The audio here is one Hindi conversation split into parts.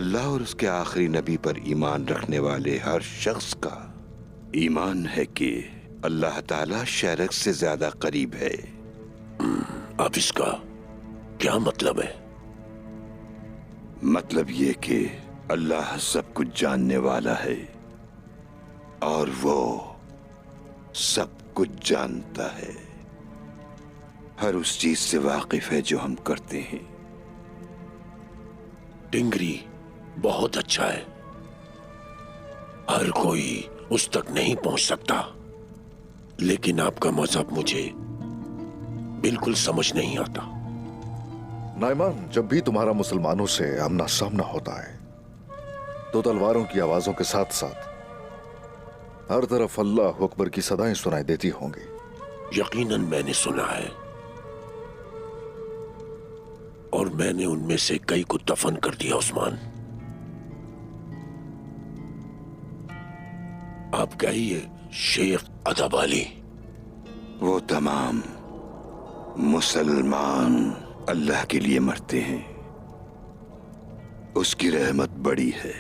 अल्लाह और उसके आखिरी नबी पर ईमान रखने वाले हर शख्स का ईमान है कि अल्लाह ताला शरीक से ज्यादा करीब है। अब इसका क्या मतलब है? मतलब ये कि अल्लाह सब कुछ जानने वाला है और वो सब कुछ जानता है, हर उस चीज से वाकिफ है जो हम करते हैं। टिंगरी बहुत अच्छा है, हर कोई उस तक नहीं पहुंच सकता, लेकिन आपका मजहब मुझे बिल्कुल समझ नहीं आता। नाइमान, जब भी तुम्हारा मुसलमानों से आमना सामना होता है तो तलवारों की आवाजों के साथ साथ हर तरफ अल्लाह अकबर की सदाएं सुनाई देती होंगी। यकीनन मैंने सुना है और मैंने उनमें से कई को दफन कर दिया। उस्मान, आप कहिए शेख अदब अली। वो तमाम मुसलमान अल्लाह के लिए मरते हैं, उसकी रहमत बड़ी है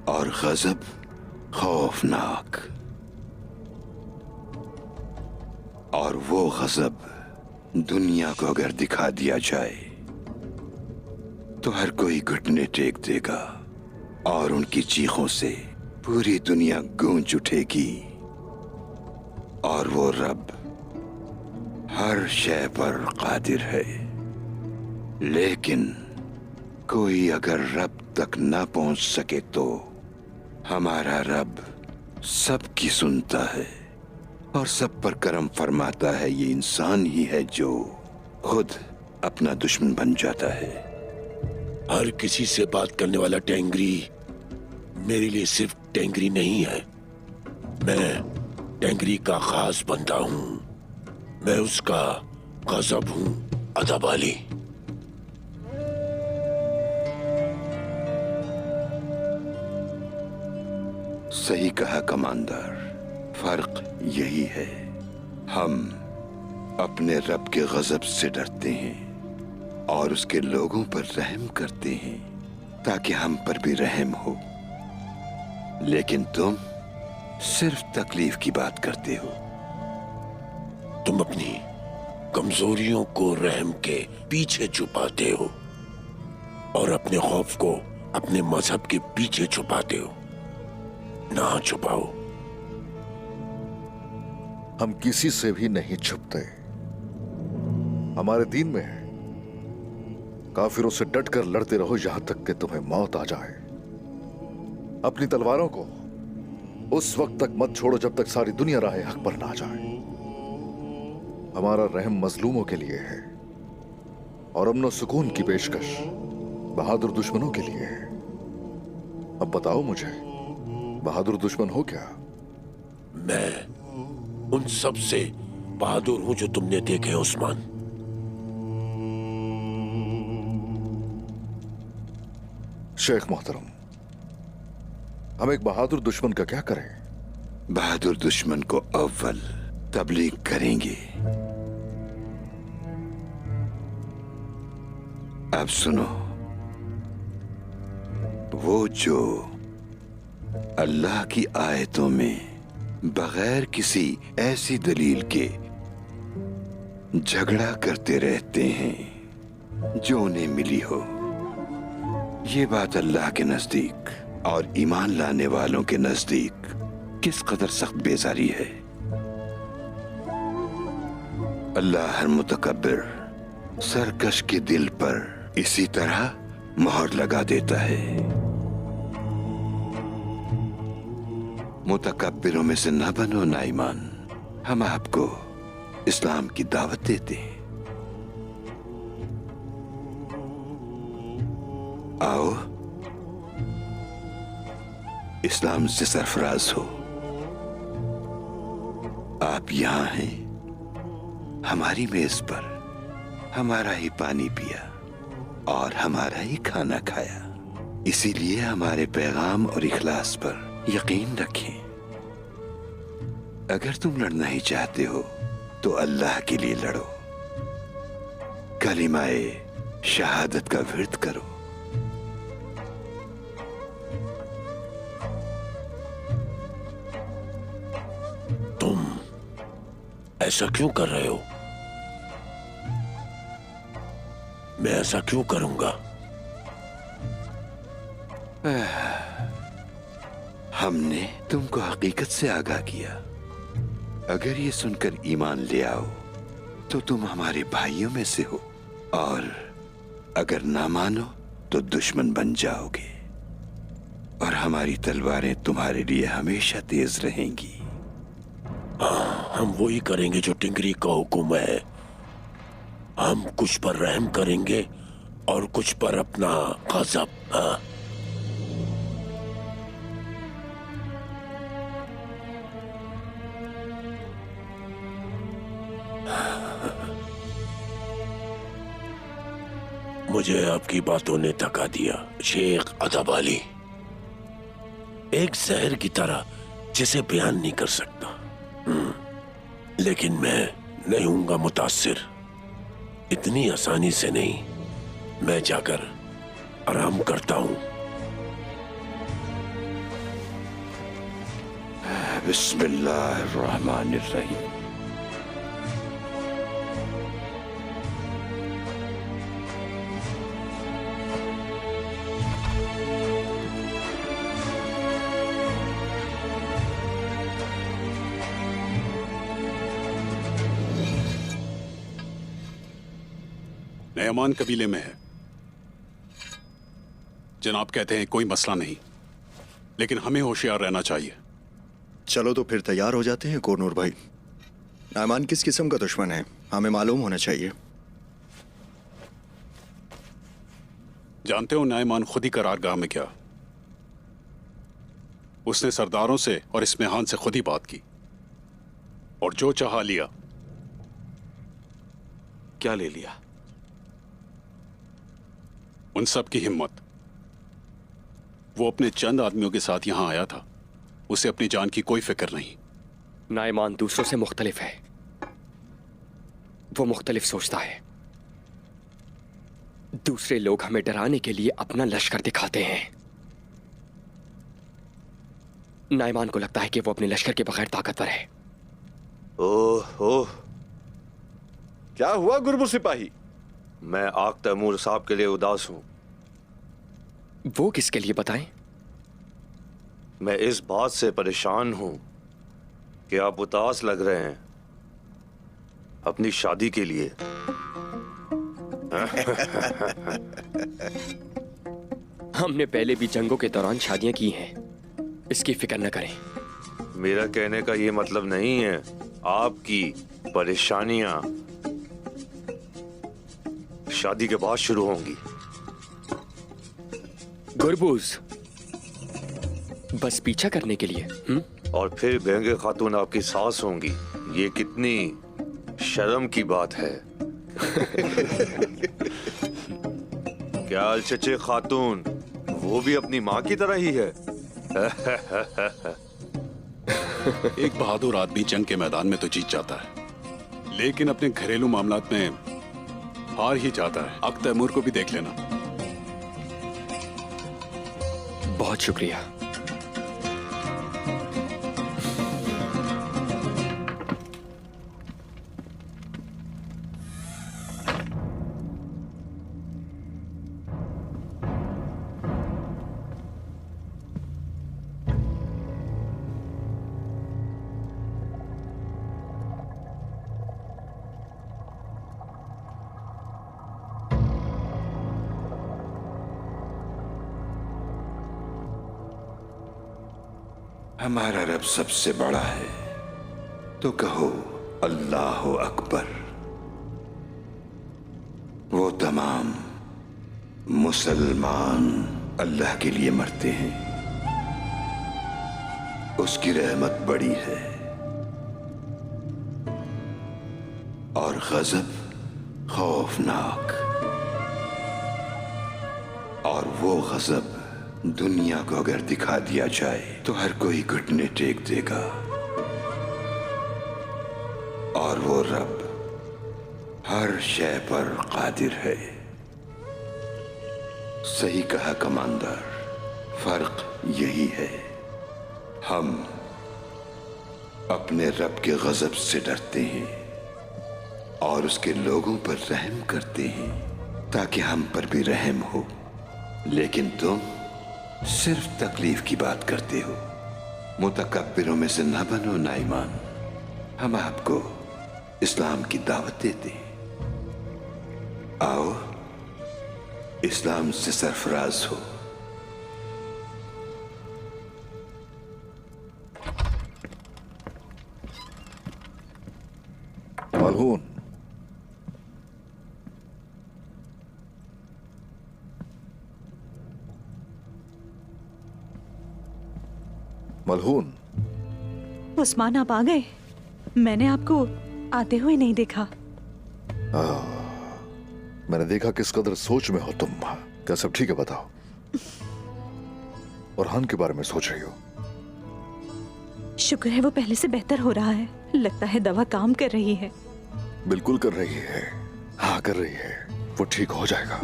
और गजब खौफनाक, और वो गजब दुनिया को अगर दिखा दिया जाए तो हर कोई घुटने टेक देगा और उनकी चीखों से पूरी दुनिया गूंज उठेगी। और वो रब हर शय पर कादिर है, लेकिन कोई अगर रब तक ना पहुंच सके तो हमारा रब सबकी सुनता है और सब पर करम फरमाता है। ये इंसान ही है जो खुद अपना दुश्मन बन जाता है। हर किसी से बात करने वाला टेंगरी मेरे लिए सिर्फ टेंगरी नहीं है, मैं टेंगरी का खास बंदा हूं, मैं उसका गजब हूं। अदब अली। सही कहा कमांडर, फर्क यही है, हम अपने रब के गजब से डरते हैं और उसके लोगों पर रहम करते हैं ताकि हम पर भी रहम हो, लेकिन तुम सिर्फ तकलीफ की बात करते हो। तुम अपनी कमजोरियों को रहम के पीछे छुपाते हो और अपने खौफ को अपने मजहब के पीछे छुपाते हो। ना छुपाओ। हम किसी से भी नहीं छुपते, हमारे दीन में है काफिरों से डटकर लड़ते रहो यहां तक कि तुम्हें मौत आ जाए। अपनी तलवारों को उस वक्त तक मत छोड़ो जब तक सारी दुनिया राहे हक पर ना जाए। हमारा रहम मजलूमों के लिए है और अमन सुकून की पेशकश बहादुर दुश्मनों के लिए है। अब बताओ मुझे, बहादुर दुश्मन हो क्या? मैं उन सब से बहादुर हूं जो तुमने देखे उस्मान। शेख मोहतरम, हम एक बहादुर दुश्मन का क्या करें? बहादुर दुश्मन को अव्वल तबलीग करेंगे। अब सुनो, वो जो अल्लाह की आयतों में बगैर किसी ऐसी दलील के झगड़ा करते रहते हैं जो उन्हें मिली हो, ये बात अल्लाह के नजदीक और ईमान लाने वालों के नजदीक किस कदर सख्त बेजारी है। अल्लाह हर मुतकब्बिर सरकश के दिल पर इसी तरह मोहर लगा देता है। मुतकब्बिरों में से न बनो नाईमान, हम आपको इस्लाम की दावत देते हैं। आओ, इस्लाम से सरफराज हो। आप यहां हैं, हमारी मेज पर हमारा ही पानी पिया और हमारा ही खाना खाया, इसीलिए हमारे पैगाम और इखलास पर यकीन रखें। अगर तुम लड़ना ही चाहते हो तो अल्लाह के लिए लड़ो, कलिमाए शहादत का विर्द करो ऐसा क्यों कर रहे हो? मैं ऐसा क्यों करूंगा? हमने तुमको हकीकत से आगाह किया। अगर ये सुनकर ईमान ले आओ तो तुम हमारे भाइयों में से हो, और अगर ना मानो तो दुश्मन बन जाओगे, और हमारी तलवारें तुम्हारे लिए हमेशा तेज रहेंगी। हम वही करेंगे जो टिंगरी का हुक्म है। हम कुछ पर रहम करेंगे और कुछ पर अपना गज़ब। हाँ, मुझे आपकी बातों ने थका दिया शेख अदब अली। एक जहर की तरह जिसे बयान नहीं कर सकता। लेकिन मैं नहीं हूंगा मुतासिर, इतनी आसानी से नहीं। मैं जाकर आराम करता हूं। बिस्मिल्लाहिर्रहमानिर्रहीम। नयमान कबीले में है। जनाब कहते हैं कोई मसला नहीं, लेकिन हमें होशियार रहना चाहिए। चलो तो फिर तैयार हो जाते हैं कोनूर भाई। नायमान किस किस्म का दुश्मन है हमें मालूम होना चाहिए। जानते हो नयमान खुद ही करारगाह में क्या, उसने सरदारों से और इस्मेहान से खुद ही बात की और जो चाहा लिया। क्या ले लिया? उन सब की हिम्मत। वो अपने चंद आदमियों के साथ यहां आया था, उसे अपनी जान की कोई फिक्र नहीं। नायमान दूसरों से मुख्तलिफ है, वो मुख्तलिफ सोचता है। दूसरे लोग हमें डराने के लिए अपना लश्कर दिखाते हैं। नायमान को लगता है कि वो अपने लश्कर के बगैर ताकतवर है। ओह ओह, क्या हुआ गुरबु सिपाही? मैं आग तैमूर साहब के लिए उदास हूं। वो किसके लिए बताएं? मैं इस बात से परेशान हूं कि आप उदास लग रहे हैं अपनी शादी के लिए। हमने पहले भी जंगों के दौरान शादियां की हैं, इसकी फिक्र न करें। मेरा कहने का ये मतलब नहीं है। आपकी परेशानियां शादी के बाद शुरू होंगी। गुरबूज, बस पीछा करने के लिए। और फिर बेंगे खातून आपकी सास होंगी। ये कितनी शर्म की बात है। क्या चचे खातून वो भी अपनी माँ की तरह ही है? एक बहादुर आदमी जंग के मैदान में तो जीत जाता है, लेकिन अपने घरेलू मामलात में हार ही जाता है। आग तैमूर को भी देख लेना। बहुत शुक्रिया। हमारा रब सबसे बड़ा है, तो कहो अल्लाह अकबर। वो तमाम मुसलमान अल्लाह के लिए मरते हैं, उसकी रहमत बड़ी है और गजब खौफनाक। और वो गजब दुनिया को अगर दिखा दिया जाए तो हर कोई घुटने टेक देगा। और वो रब हर शय पर कादिर है। सही कहा कमांडर, फर्क यही है, हम अपने रब के गजब से डरते हैं और उसके लोगों पर रहम करते हैं ताकि हम पर भी रहम हो। लेकिन तुम सिर्फ तकलीफ की बात करते हो। मुतकब्बिरों में से न बनो नाईमान। हम आपको इस्लाम की दावत देते हैं। आओ इस्लाम से सरफराज हो। मलहून, मलहून, उस्मान आप आ गए। मैंने आपको आते हुए नहीं देखा। मैंने देखा किस कदर सोच में हो तुम। क्या सब ठीक है? बताओ। और हान के बारे में सोच रही हो? शुक्र है वो पहले से बेहतर हो रहा है। लगता है दवा काम कर रही है। बिल्कुल कर रही है। हाँ कर रही है। वो ठीक हो जाएगा।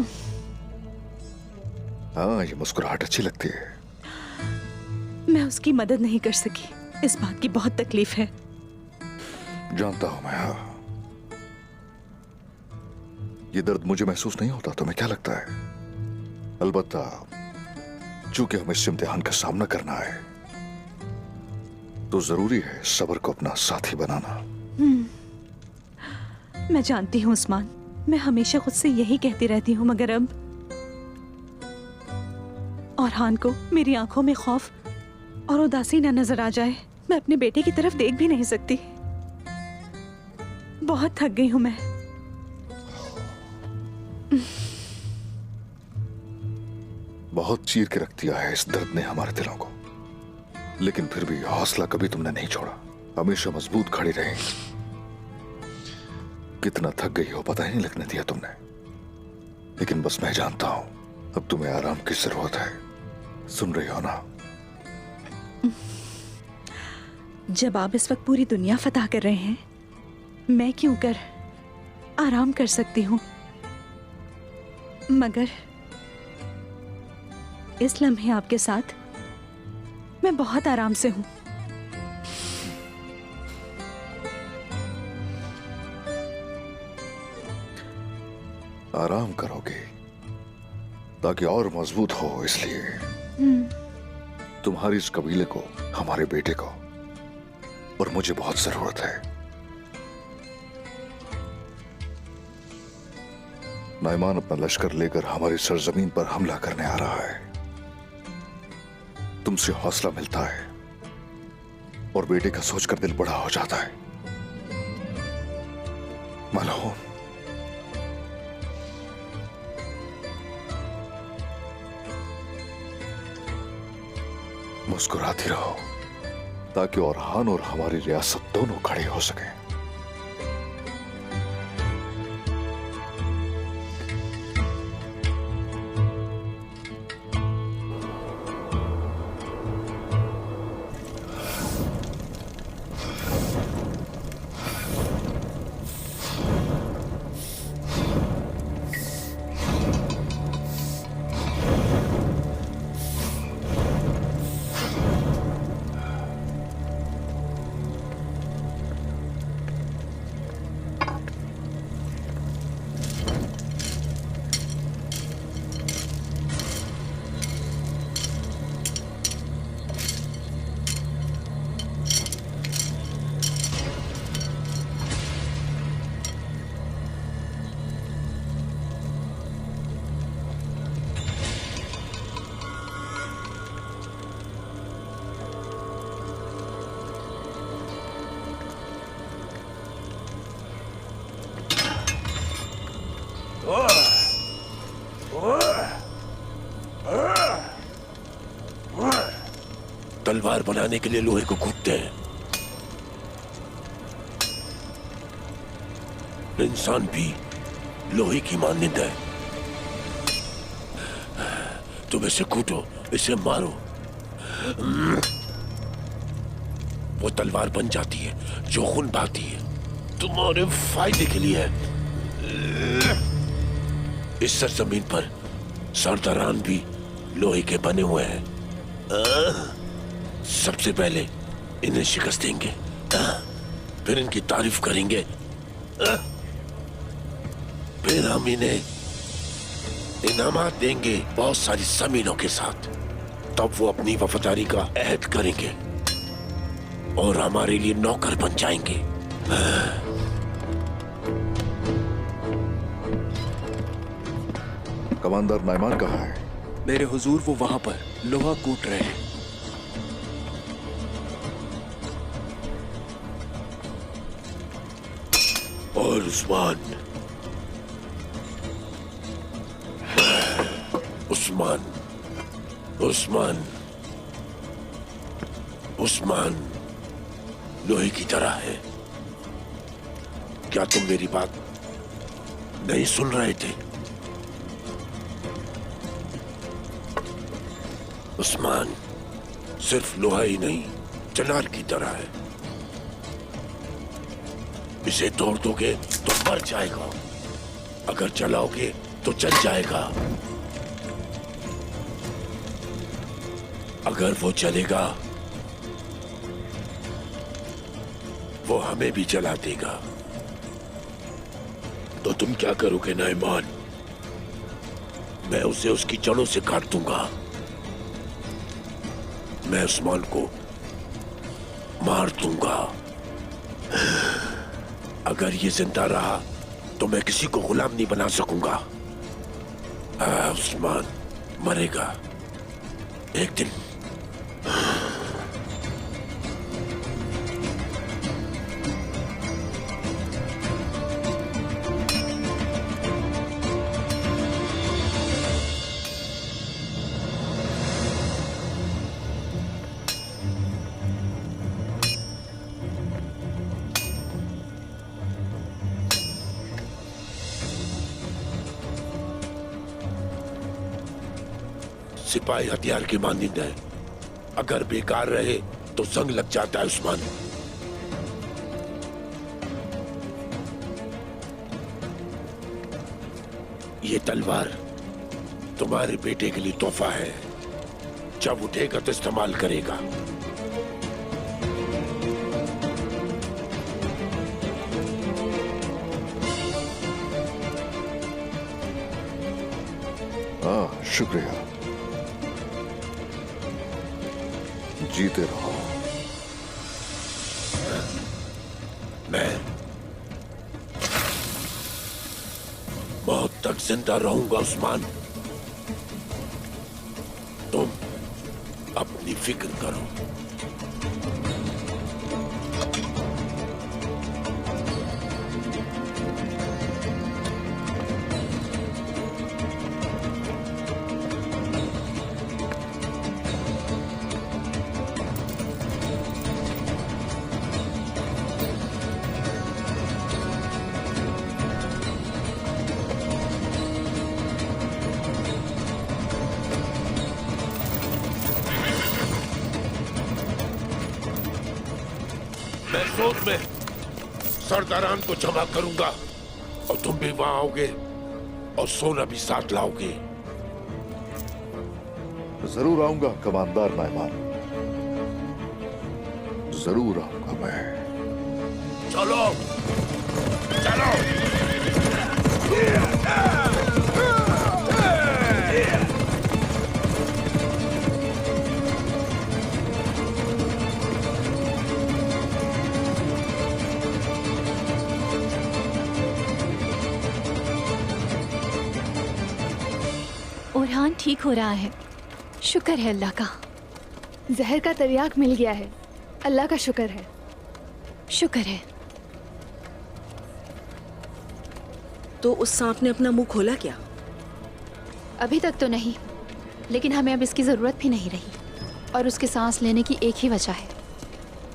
हाँ ये मुस्कुराहट अच्छी लगती है। मैं उसकी मदद नहीं कर सकी, इस बात की बहुत तकलीफ है। जानता हूं मैं। हाँ ये दर्द मुझे महसूस नहीं होता। तुम्हें क्या लगता है? अलबत्ता चूंकि हमें इस इम्तिहान का सामना करना है तो जरूरी है सब्र को अपना साथी बनाना। मैं जानती हूँ उस्मान, मैं हमेशा खुद से यही कहती रहती हूँ, मगर अब और हान को मेरी आंखों में खौफ और उदासी न नजर आ जाए, मैं अपने बेटे की तरफ देख भी नहीं सकती। बहुत थक गई हूं मैं। बहुत चीर के रख दिया है इस दर्द ने हमारे दिलों को, लेकिन फिर भी हौसला कभी तुमने नहीं छोड़ा। हमेशा मजबूत खड़ी रही। कितना थक गई हो पता ही नहीं लगने दिया तुमने। लेकिन बस मैं जानता हूं अब तुम्हें आराम की जरूरत है। सुन रही हो ना? जब आप इस वक्त पूरी दुनिया फतह कर रहे हैं, मैं क्यों कर आराम कर सकती हूँ? मगर इस लम्हे आपके साथ मैं बहुत आराम से हूं। आराम करोगे ताकि और मजबूत हो, इसलिए तुम्हारी इस कबीले को, हमारे बेटे को और मुझे बहुत जरूरत है। नाइमान अपना लश्कर लेकर हमारी सरजमीन पर हमला करने आ रहा है। तुमसे हौसला मिलता है और बेटे का सोचकर दिल बड़ा हो जाता है। मलहून, मुस्कुराती रहो ताकि औरहान और हमारी रियासत दोनों खड़े हो सके। तलवार बनाने के लिए लोहे को कूटते हैं। इंसान भी लोहे की माननीय है। तुम इसे कूटो, इसे मारो, वो तलवार बन जाती है जो खून बहाती है। तुम्हारे फायदे के लिए इस सरजमीन पर सरदारान भी लोहे के बने हुए हैं। सबसे पहले इन्हें शिकस्त देंगे। फिर इनकी तारीफ करेंगे, फिर हम इन्हें इनामात देंगे बहुत सारी जमीनों के साथ। तब वो अपनी वफादारी का अहद करेंगे और हमारे लिए नौकर बन जाएंगे। कमांडर नाइमान कहाँ है? मेरे हुजूर वो वहां पर लोहा कूट रहे हैं। और उस्मान, उस्मान, उस्मान, उस्मान लोहे की तरह है। क्या तुम मेरी बात नहीं सुन रहे थे? उस्मान सिर्फ लोहा ही नहीं, चिनार की तरह है। इसे तोड़ दोगे तो मर जाएगा, अगर चलाओगे तो चल जाएगा। अगर वो चलेगा वो हमें भी जला देगा। तो तुम क्या करोगे नाइमान? मैं उसे उसकी जड़ों से काट दूंगा। मैं उस्मान को मार दूंगा। अगर ये जिंदा रहा तो मैं किसी को गुलाम नहीं बना सकूंगा। उस्मान मरेगा एक दिन। सिपाही हथियार की मानदंड है, अगर बेकार रहे तो जंग लग जाता है उस्मान। ये तलवार तुम्हारे बेटे के लिए तोहफा है, जब उठेगा तो इस्तेमाल करेगा। हाँ, शुक्रिया। जीते रहो। मैं बहुत तक जिंदा रहूंगा उस्मान। तुम अपनी फिक्र करो। मैं सोच में सरदारान को जमा करूंगा और तुम भी वहां आओगे और सोना भी साथ लाओगे। जरूर आऊंगा कमांडर नाइमान, जरूर आऊंगा मैं। चलो चलो। ओरहान ठीक हो रहा है, शुक्र है अल्लाह का। जहर का तरियाक मिल गया है, अल्लाह का शुक्र है। शुक्र है। तो उस सांप ने अपना मुंह खोला क्या? अभी तक तो नहीं, लेकिन हमें अब इसकी ज़रूरत भी नहीं रही। और उसके सांस लेने की एक ही वजह है,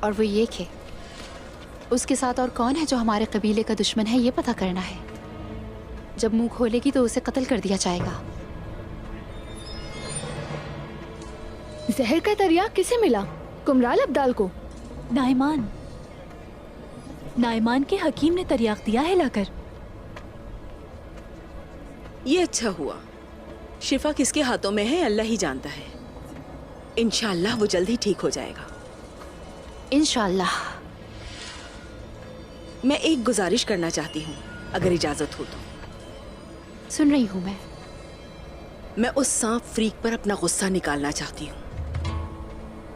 और वो ये कि उसके साथ और कौन है जो हमारे कबीले का दुश्मन है, ये पता करना है। जब मुंह खोलेगी तो उसे कत्ल कर दिया जाएगा। जहर का तरियाक किसे मिला? कुमराल अब्दाल को। नाइमान, नाइमान के हकीम ने तरियाक दिया है लाकर। ये अच्छा हुआ। शिफा किसके हाथों में है अल्लाह ही जानता है। इंशाअल्लाह वो जल्द ही ठीक हो जाएगा। इंशाअल्लाह। मैं एक गुजारिश करना चाहती हूँ, अगर इजाजत हो तो। सुन रही हूँ मैं उस सांप फ्रीक पर अपना गुस्सा निकालना चाहती हूँ।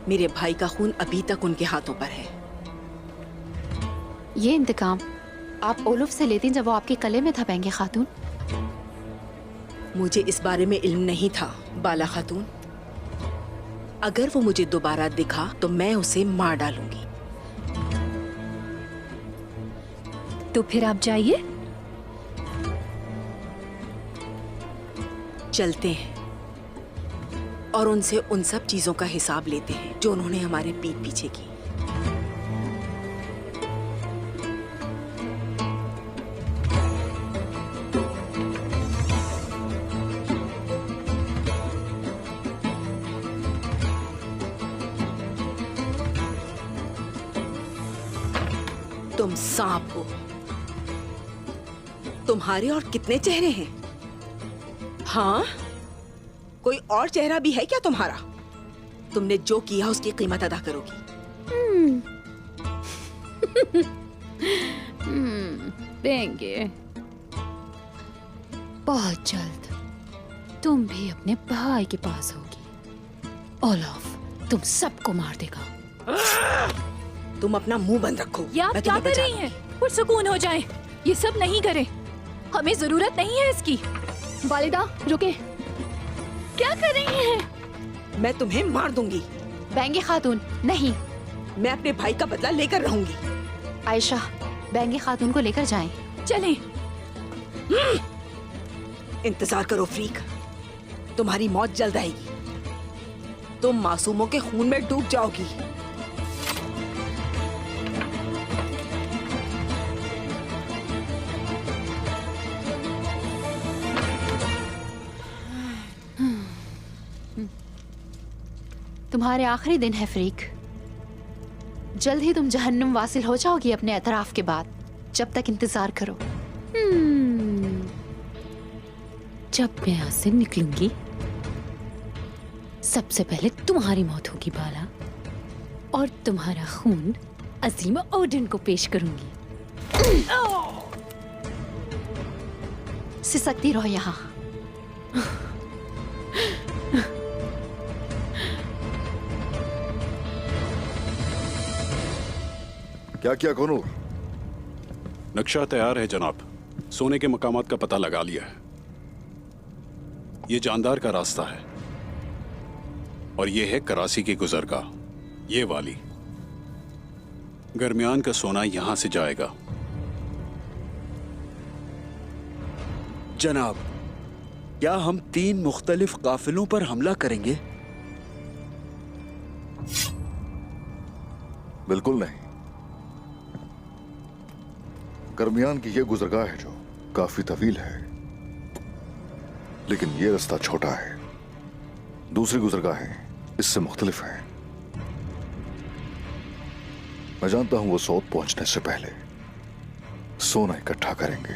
मेरे भाई का खून अभी तक उनके हाथों पर है। ये इंतकाम आप ओलुफ से लेती जब वो आपके गले में था बेंगे खातून? मुझे इस बारे में इल्म नहीं था बाला खातून। अगर वो मुझे दोबारा दिखा तो मैं उसे मार डालूंगी। तो फिर आप जाइए। चलते हैं और उनसे उन सब चीजों का हिसाब लेते हैं जो उन्होंने हमारे पीठ पीछे की। तुम सांप हो। तुम्हारे और कितने चेहरे हैं? हाँ, कोई और चेहरा भी है क्या तुम्हारा? तुमने जो किया उसकी कीमत अदा करोगी। बेंगे, बहुत जल्द तुम भी अपने भाई के पास होगी। ओलफ तुम सबको मार देगा। तुम अपना मुंह बंद रखो। ये आप क्या कर रही हैं? कुछ सुकून हो जाए। ये सब नहीं करें, हमें जरूरत नहीं है इसकी। वालिदा रुके, क्या कर रही हैं? मैं तुम्हें मार दूंगी। बेंगे खातून नहीं। मैं अपने भाई का बदला लेकर रहूंगी। आयशा, बेंगे खातून को लेकर जाएं। चलें। इंतजार करो फ्रीक, तुम्हारी मौत जल्द आएगी। तुम मासूमों के खून में डूब जाओगी। तुम्हारे आखिरी दिन है फ्रीक। जल्द ही तुम जहन्नुम वासिल हो जाओगी अपने एतराफ के बाद। जब तक इंतजार करो। जब मैं यहाँ से निकलूंगी सबसे पहले तुम्हारी मौत होगी बाला, और तुम्हारा खून अजीम ओडिन को पेश करूंगी। सिसकती रहो यहाँ। क्या किया कोनूर? नक्शा तैयार है जनाब। सोने के मकामात का पता लगा लिया है। ये जानदार का रास्ता है और ये है करासी की गुजरगाह। ये वाली गर्मियान का सोना यहां से जाएगा। जनाब, क्या हम 3 मुख्तलिफ काफिलों पर हमला करेंगे? बिल्कुल नहीं। गर्मियान की यह गुजरगाह है जो काफी तवील है, लेकिन यह रास्ता छोटा है। दूसरी गुजरगाहें इससे मुख्तलिफ हैं। मैं जानता हूं वो सौद पहुंचने से पहले सोना इकट्ठा करेंगे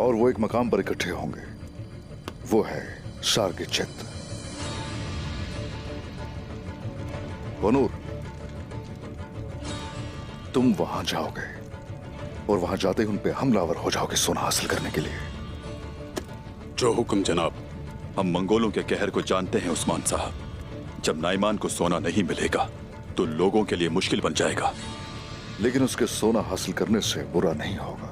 और वो एक मकाम पर इकट्ठे होंगे। वो है शारगिचित। वनूर, तुम वहां जाओगे और वहां जाते ही उन पे हमलावर हो जाओगे सोना हासिल करने के लिए। जो हुक्म जनाब। हम मंगोलों के कहर को जानते हैं उस्मान साहब। जब नाइमान को सोना नहीं मिलेगा तो लोगों के लिए मुश्किल बन जाएगा। लेकिन उसके सोना हासिल करने से बुरा नहीं होगा।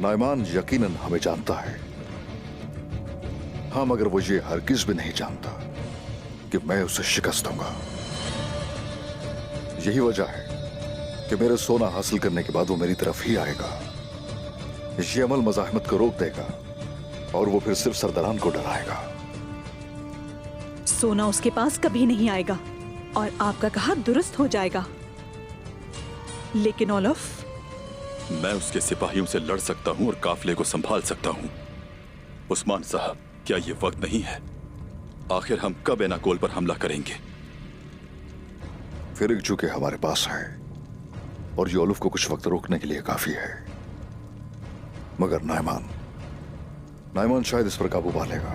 नाइमान यकीनन हमें जानता है। हाँ, मगर वो ये हरगिज भी नहीं जानता कि मैं उसे शिकस्त दूंगा। यही वजह है कि मेरे सोना हासिल करने के बाद वो मेरी तरफ ही आएगा। ये अमल मज़ाहमत को रोक देगा और वो फिर सिर्फ सरदारान को डराएगा। सोना उसके पास कभी नहीं आएगा और आपका कहा दुरुस्त हो जाएगा। लेकिन ओलफ, मैं उसके सिपाहियों से लड़ सकता हूं और काफिले को संभाल सकता हूं। उस्मान साहब, क्या ये वक्त नहीं है? आखिर हम कब एनाकोल पर हमला करेंगे? फिर एक चूके हमारे पास है और ये ओलफ को कुछ वक्त रोकने के लिए काफी है। मगर नाइमान शायद इस पर काबू पा लेगा।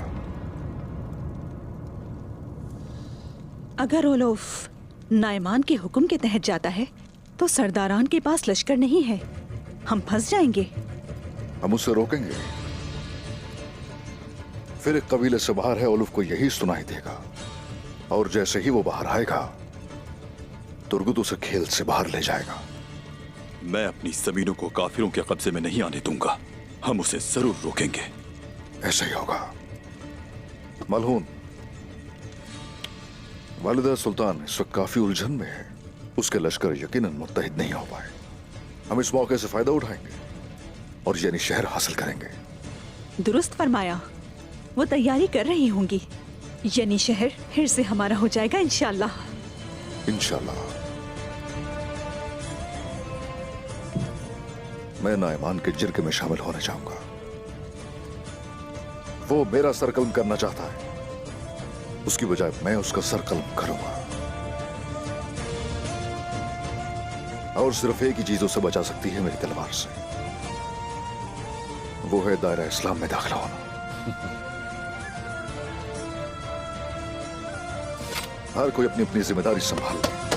अगर ओलोफ नायमान के हुक्म के तहत जाता है तो सरदारान के पास लश्कर नहीं है, हम फंस जाएंगे। हम उसे रोकेंगे, फिर एक कबीले से बाहर है, ओलुफ को यही सुनाई देगा और जैसे ही वो बाहर आएगा तुर्गुत उसे खेल से बाहर ले जाएगा। मैं अपनी जमीनों को काफिरों के कब्जे में नहीं आने दूंगा। हम उसे जरूर रोकेंगे। ऐसा ही होगा। मलहून, वालिदा सुल्तान इस वक्त काफी उलझन में है। उसके लश्कर यकीनन मुत्तहिद नहीं हो पाए। हम इस मौके से फायदा उठाएंगे और यानी शहर हासिल करेंगे। दुरुस्त फरमाया। वो तैयारी कर रही होंगी, यानी शहर फिर से हमारा हो जाएगा इंशाअल्लाह। इंशाअल्लाह। मैं नायमान के जिरगे में शामिल होना चाहूंगा। वो मेरा सरकलम करना चाहता है, उसकी बजाय मैं उसका सरकलम करूंगा। और सिर्फ एक ही चीज उसे बचा सकती है मेरी तलवार से, वो है दायरा इस्लाम में दाखिल होना। हर कोई अपनी अपनी जिम्मेदारी संभाल ले।